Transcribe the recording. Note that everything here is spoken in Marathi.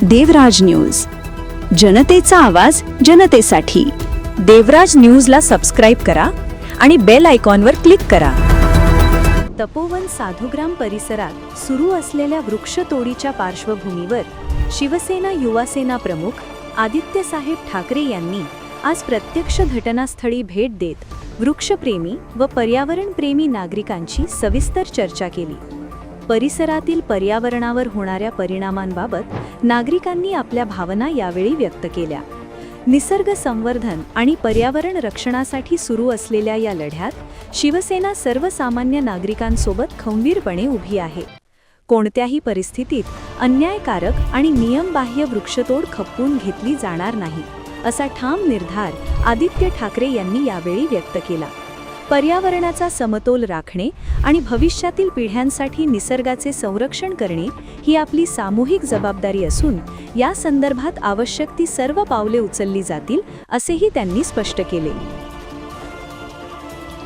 देवराज न्यूज, जनतेचा आवाज जनतेसाठी। देवराज न्यूजला सबस्क्राईब करा आणि बेल आयकॉनवर क्लिक करा। तपोवन साधुग्राम परिसरात सुरू असलेल्या वृक्षतोडीच्या पार्श्वभूमीवर शिवसेना युवासेना प्रमुख आदित्यसाहेब ठाकरे यांनी आज प्रत्यक्ष घटनास्थळी भेट देत वृक्षप्रेमी व पर्यावरणप्रेमी नागरिकांची सविस्तर चर्चा केली। परिसरातील पर्यावरणावर होणाऱ्या परिणामांबाबत नागरिकांनी आपल्या भावना यावेळी व्यक्त केल्या। निसर्ग संवर्धन आणि पर्यावरण रक्षणासाठी सुरू असलेल्या या लढ्यात शिवसेना सर्वसामान्य नागरिकांसोबत खंबीरपणे उभी आहे। कोणत्याही परिस्थितीत अन्यायकारक आणि नियमबाह्य वृक्षतोड खपवून घेतली जाणार नाही, असा ठाम निर्धार आदित्य ठाकरे यांनी यावेळी व्यक्त केला। पर्यावरणाचा समतोल राखणे आणि भविष्यातील पिढ्यांसाठी निसर्गाचे संरक्षण करणे ही आपली सामूहिक जबाबदारी असून या संदर्भात आवश्यक ती सर्व पावले उचलली जातील, असेही त्यांनी स्पष्ट केले।